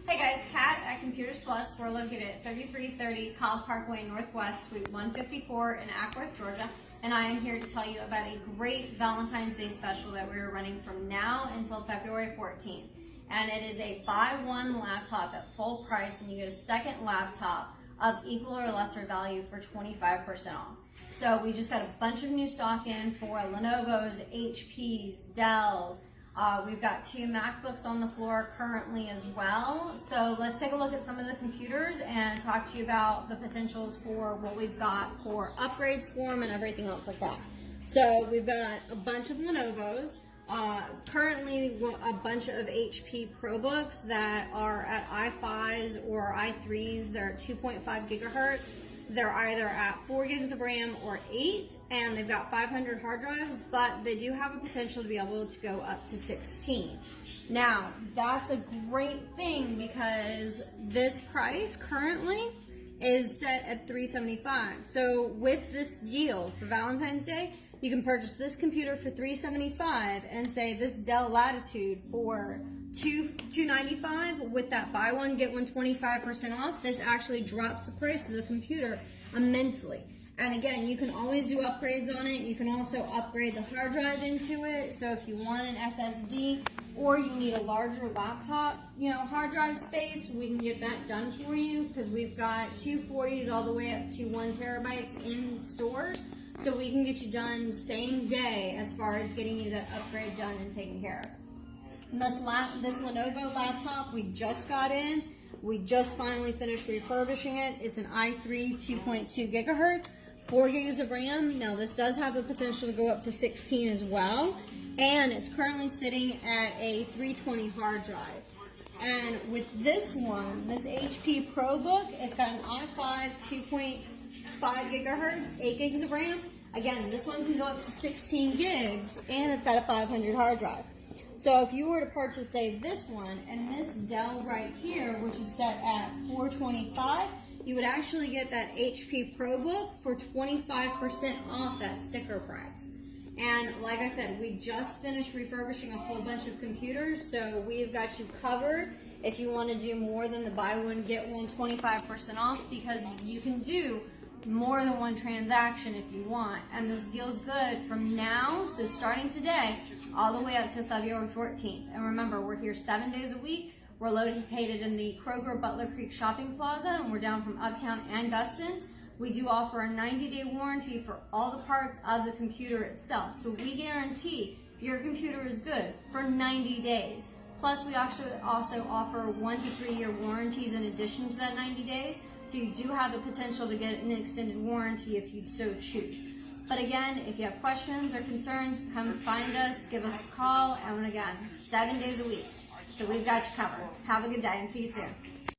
Hey guys, Kat at Computers Plus. We're located at 3330 Cobb Parkway Northwest, Suite 154 in Acworth, Georgia. And I am here to tell you about a great Valentine's Day special that we are running from now until February 14th. And it is a buy one laptop at full price, and you get a second laptop of equal or lesser value for 25% off. So we just got a bunch of new stock in for Lenovo's, HP's, Dell's. We've got 2 MacBooks on the floor currently as well. So let's take a look at some of the computers and talk to you about the potentials for what we've got for upgrades for them and everything else like that. So we've got a bunch of Lenovo's. Currently a bunch of HP ProBooks that are at i5s or i3s. They're at 2.5 gigahertz. They're either at 4 gigs of RAM or 8, and they've got 500 hard drives, but they do have a potential to be able to go up to 16. Now, that's a great thing because this price currently is set at $375. So with this deal for Valentine's Day, you can purchase this computer for $375 and say this Dell Latitude for $295 with that buy one get one 25% off. This actually drops the price of the computer immensely. And again, you can always do upgrades on it. You can also upgrade the hard drive into it. So if you want an SSD or you need a larger laptop, hard drive space, we can get that done for you because we've got 240s all the way up to 1 terabytes in stores. So we can get you done same day as far as getting you that upgrade done and taken care of. This Lenovo laptop we just got in, we just finally finished refurbishing it. It's an i3 2.2 gigahertz, 4 gigs of RAM. Now this does have the potential to go up to 16 as well, and it's currently sitting at a 320 hard drive. And with this one, this HP ProBook, it's got an i5 2.5 gigahertz, 8 gigs of RAM. Again, this one can go up to 16 gigs, and it's got a 500 hard drive. So if you were to purchase, say, this one and this Dell right here, which is set at $425, you would actually get that HP ProBook for 25% off that sticker price. And like I said, we just finished refurbishing a whole bunch of computers, so we've got you covered if you want to do more than the buy one, get one 25% off, because you can do more than one transaction if you want. And this deal's good from now, so starting today, all the way up to February 14th. And remember, we're here 7 days a week. We're located in the Kroger Butler Creek Shopping Plaza, and we're down from Uptown and Guston's. We do offer a 90-day warranty for all the parts of the computer itself. So we guarantee your computer is good for 90 days. Plus, we actually also offer 1 to 3 year warranties in addition to that 90 days. So you do have the potential to get an extended warranty if you so choose. But again, if you have questions or concerns, come find us, give us a call, and again, 7 days a week. So we've got you covered. Have a good day and see you soon.